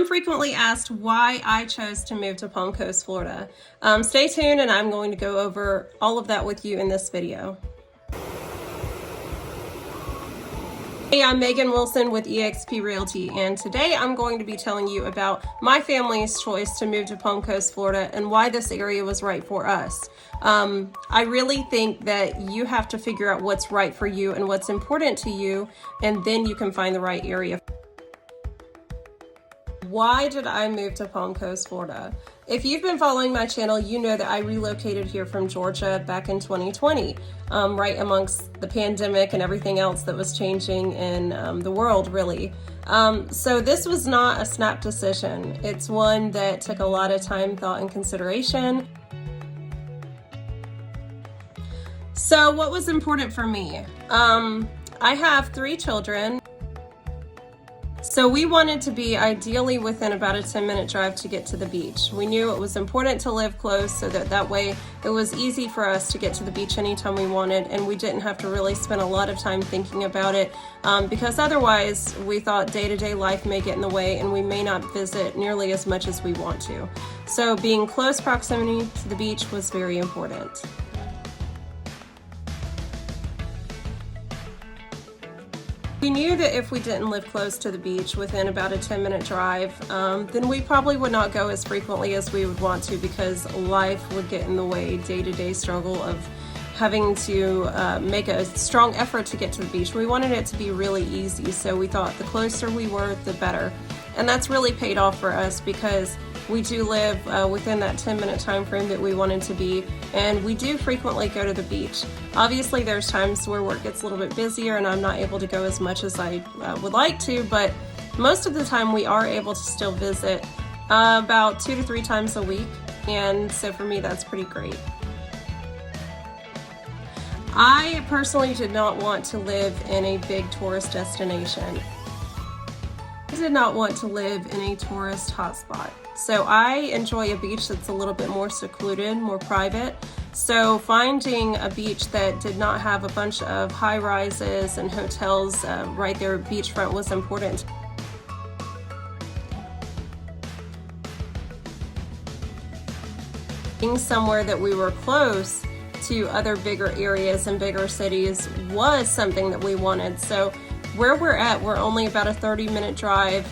I'm frequently asked why I chose to move to Palm Coast, Florida. Stay tuned and I'm going to go over all of that with you in this video. Hey, I'm Megan Wilson with EXP Realty, and today I'm going to be telling you about my family's choice to move to Palm Coast, Florida, and why this area was right for us. I really think that you have to figure out what's right for you and what's important to you, and then you can find the right area. Why did I move to Palm Coast, Florida? If you've been following my channel, you know that I relocated here from Georgia back in 2020, right amongst the pandemic and everything else that was changing in the world, really. So this was not a snap decision. It's one that took a lot of time, thought, and consideration. So what was important for me? I have 3 children. So we wanted to be ideally within about a 10-minute drive to get to the beach. We knew it was important to live close so that way it was easy for us to get to the beach anytime we wanted, and we didn't have to really spend a lot of time thinking about it because otherwise we thought day-to-day life may get in the way and we may not visit nearly as much as we want to. So being close proximity to the beach was very important. We knew that if we didn't live close to the beach within about a 10-minute drive, then we probably would not go as frequently as we would want to because life would get in the way, day-to-day struggle of having to make a strong effort to get to the beach. We wanted it to be really easy, so we thought the closer we were, the better. And that's really paid off for us because we do live within that 10-minute time frame that we wanted to be, and we do frequently go to the beach. Obviously, there's times where work gets a little bit busier and I'm not able to go as much as I would like to, but most of the time we are able to still visit about 2 to 3 times a week, and so for me that's pretty great. I personally did not want to live in a big tourist destination. I did not want to live in a tourist hotspot. So I enjoy a beach that's a little bit more secluded, more private. So finding a beach that did not have a bunch of high rises and hotels right there beachfront was important. Being somewhere that we were close to other bigger areas and bigger cities was something that we wanted. So where we're at, we're only about a 30-minute drive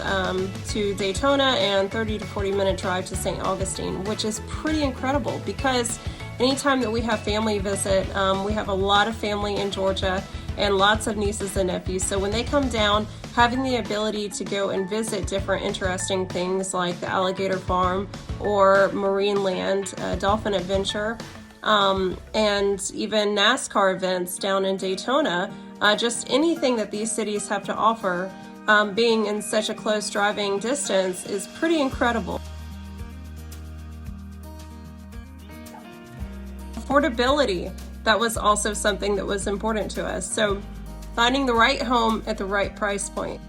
to Daytona and 30 to 40-minute drive to St. Augustine, which is pretty incredible because anytime that we have family visit, we have a lot of family in Georgia and lots of nieces and nephews. So when they come down, having the ability to go and visit different interesting things like the alligator farm or marine land, dolphin adventure, and even NASCAR events down in Daytona, just anything that these cities have to offer, being in such a close driving distance is pretty incredible. Affordability, that was also something that was important to us. So finding the right home at the right price point.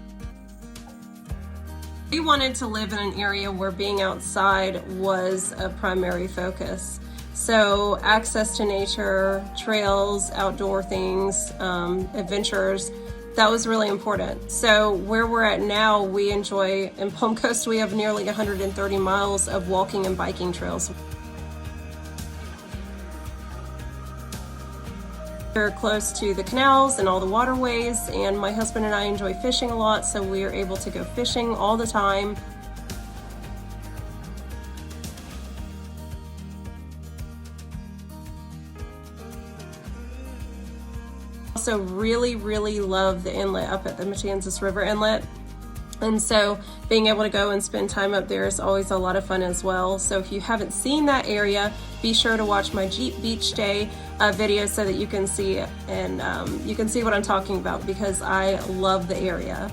We wanted to live in an area where being outside was a primary focus. So access to nature, trails, outdoor things, adventures, that was really important. So where we're at now, we enjoy, in Palm Coast, we have nearly 130 miles of walking and biking trails. We're close to the canals and all the waterways, and my husband and I enjoy fishing a lot, so we are able to go fishing all the time. Also really love the inlet up at the Matanzas River Inlet, and so being able to go and spend time up there is always a lot of fun as well. So if you haven't seen that area, be sure to watch my Jeep Beach Day video so that you can see it, and you can see what I'm talking about because I love the area.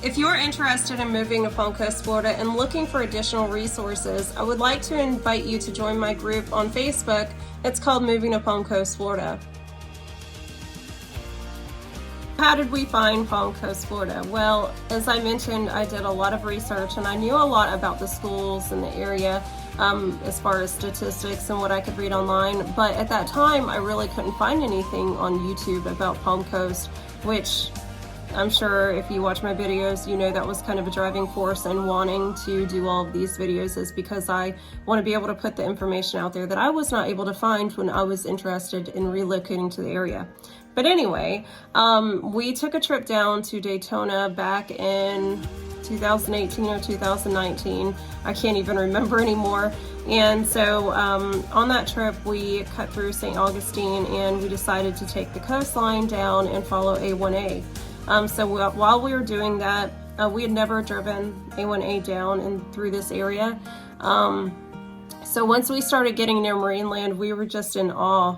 If you're interested in moving to Palm Coast, Florida and looking for additional resources, I would like to invite you to join my group on Facebook. It's called Moving to Palm Coast, Florida. How did we find Palm Coast, Florida? Well, as I mentioned, I did a lot of research and I knew a lot about the schools in the area, as far as statistics and what I could read online. But at that time, I really couldn't find anything on YouTube about Palm Coast, which I'm sure if you watch my videos, you know that was kind of a driving force in wanting to do all of these videos, is because I want to be able to put the information out there that I was not able to find when I was interested in relocating to the area. But anyway, we took a trip down to Daytona back in 2018 or 2019. I can't even remember anymore. And so on that trip, we cut through St. Augustine and we decided to take the coastline down and follow A1A. So while we were doing that, we had never driven A1A down and through this area. So once we started getting near Marineland, we were just in awe.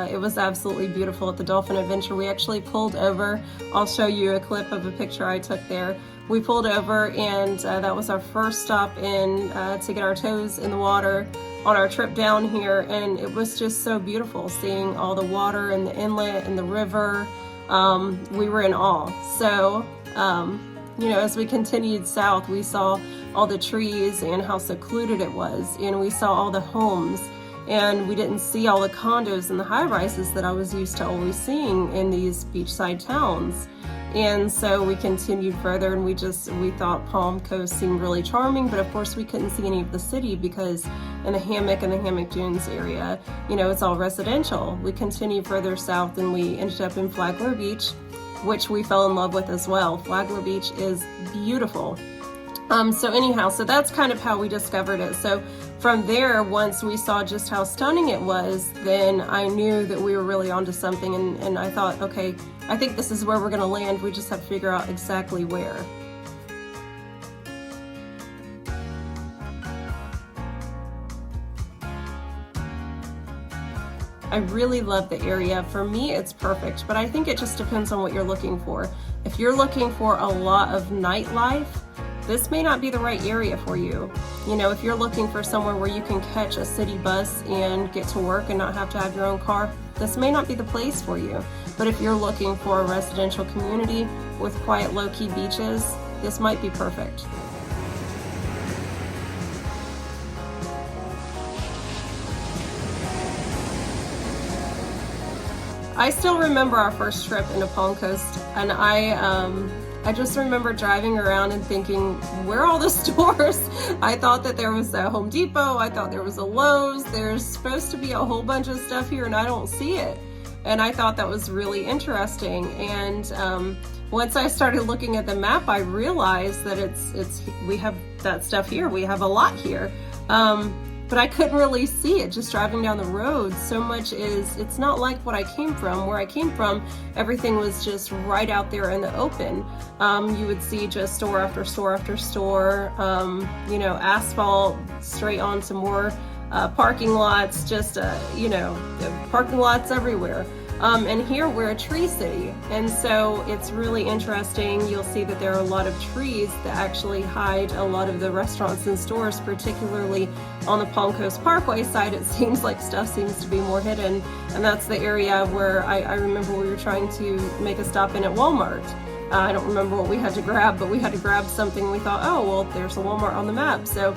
It was absolutely beautiful at the Dolphin Adventure. We actually pulled over. I'll show you a clip of a picture I took there. We pulled over and that was our first stop in to get our toes in the water on our trip down here. And it was just so beautiful seeing all the water and the inlet and the river. We were in awe. So, you know, as we continued south, we saw all the trees and how secluded it was, and we saw all the homes, and we didn't see all the condos and the high-rises that I was used to always seeing in these beachside towns. And so we continued further, and we thought Palm Coast seemed really charming, but of course we couldn't see any of the city because in the hammock and the hammock dunes area, you know, it's all residential. We continued further south and we ended up in Flagler Beach, which we fell in love with as well. Flagler Beach is beautiful. So that's kind of how we discovered it. So from there, once we saw just how stunning it was, then I knew that we were really onto something, and I thought, okay, I think this is where we're gonna land. We just have to figure out exactly where. I really love the area. For me, it's perfect, but I think it just depends on what you're looking for. If you're looking for a lot of nightlife, this may not be the right area for you. You know, if you're looking for somewhere where you can catch a city bus and get to work and not have to have your own car, this may not be the place for you. But if you're looking for a residential community with quiet, low-key beaches, this might be perfect. I still remember our first trip into Palm Coast, and I just remember driving around and thinking, where are all the stores? I thought that there was a Home Depot, I thought there was a Lowe's, there's supposed to be a whole bunch of stuff here and I don't see it. And I thought that was really interesting. And once I started looking at the map, I realized that we have that stuff here, we have a lot here. But I couldn't really see it just driving down the road. So much it's not like what I came from. Where I came from, everything was just right out there in the open. You would see just store after store after store, you know, asphalt straight on to more parking lots, just, you know, parking lots everywhere. And here we're a tree city, and so it's really interesting. You'll see that there are a lot of trees that actually hide a lot of the restaurants and stores, particularly on the Palm Coast Parkway side. It seems like stuff seems to be more hidden, and that's the area where I remember we were trying to make a stop in at Walmart. I don't remember what we had to grab, but we had to grab something. We thought, oh, well, there's a Walmart on the map, so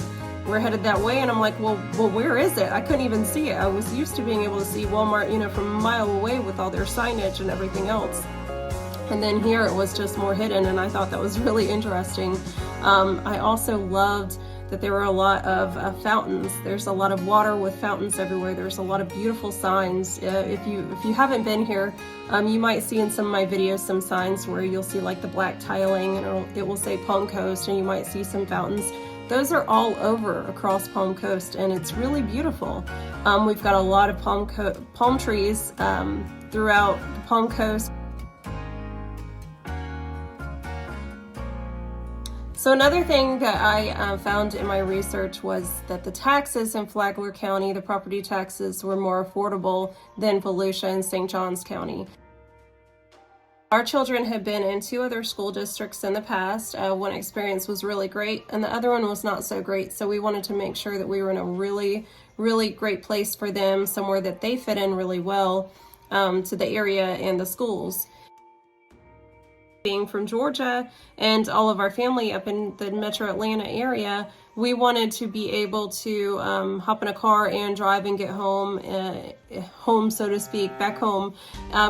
we're headed that way, and I'm like, well, where is it? I couldn't even see it. I was used to being able to see Walmart, you know, from a mile away with all their signage and everything else. And then here it was just more hidden, and I thought that was really interesting. I also loved that there were a lot of fountains. There's a lot of water with fountains everywhere. There's a lot of beautiful signs. If you haven't been here, you might see in some of my videos some signs where you'll see like the black tiling, and it will say Palm Coast, and you might see some fountains. Those are all over across Palm Coast, and it's really beautiful. We've got a lot of palm trees throughout the Palm Coast. So another thing that I found in my research was that the taxes in Flagler County, the property taxes, were more affordable than Volusia and St. Johns County. Our children had been in 2 other school districts in the past. One experience was really great and the other one was not so great, so we wanted to make sure that we were in a really, really great place for them, somewhere that they fit in really well to the area and the schools. Being from Georgia and all of our family up in the metro Atlanta area, we wanted to be able to hop in a car and drive and get home, so to speak, back home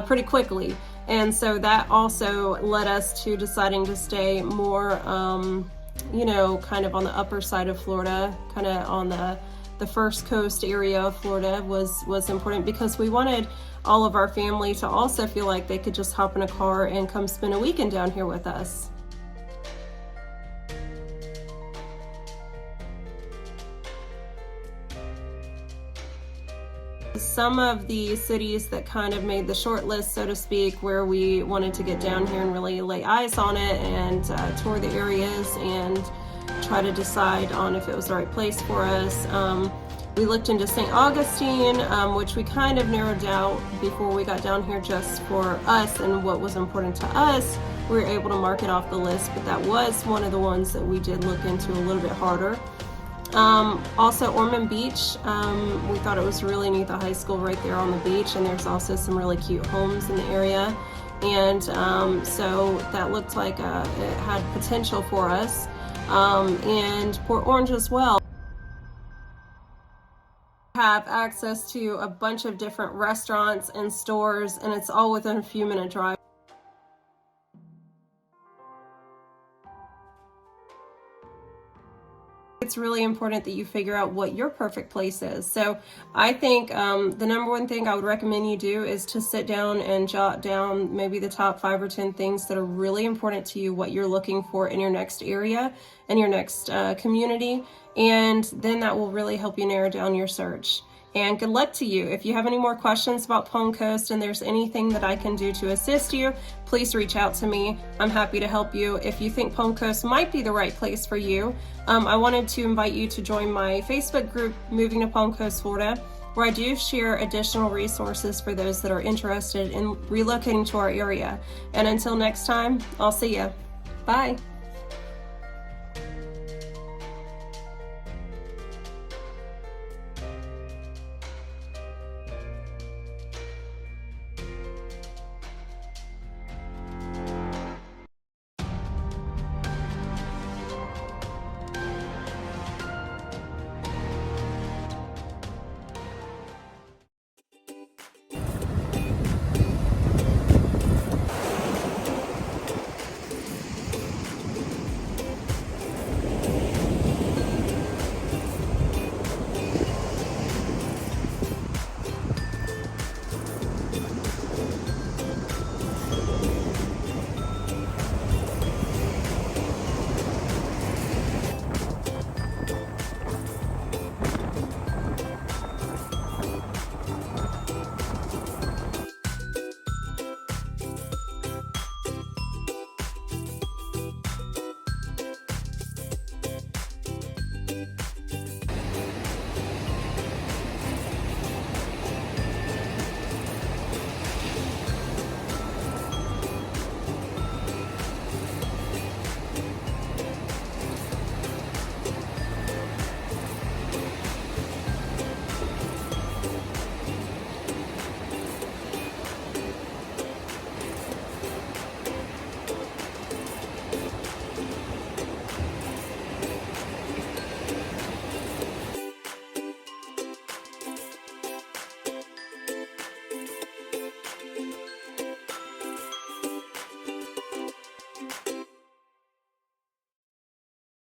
pretty quickly. And so that also led us to deciding to stay more, kind of on the upper side of Florida, kind of on the first coast area of Florida was important, because we wanted all of our family to also feel like they could just hop in a car and come spend a weekend down here with us. Some of the cities that kind of made the short list, so to speak, where we wanted to get down here and really lay eyes on it and tour the areas and try to decide on if it was the right place for us. We looked into St. Augustine, which we kind of narrowed down before we got down here just for us and what was important to us. We were able to mark it off the list, but that was one of the ones that we did look into a little bit harder. Also Ormond Beach, we thought it was really neat, the high school right there on the beach, and there's also some really cute homes in the area, and so that looked like it had potential for us, and Port Orange as well. Have access to a bunch of different restaurants and stores, and it's all within a few minute drive. It's really important that you figure out what your perfect place is. So I think the number one thing I would recommend you do is to sit down and jot down maybe the top 5 or 10 things that are really important to you, what you're looking for in your next area and your next community, and then that will really help you narrow down your search. And good luck to you. If you have any more questions about Palm Coast and there's anything that I can do to assist you, please reach out to me. I'm happy to help you. If you think Palm Coast might be the right place for you, I wanted to invite you to join my Facebook group, Moving to Palm Coast, Florida, where I do share additional resources for those that are interested in relocating to our area. And until next time, I'll see you. Bye.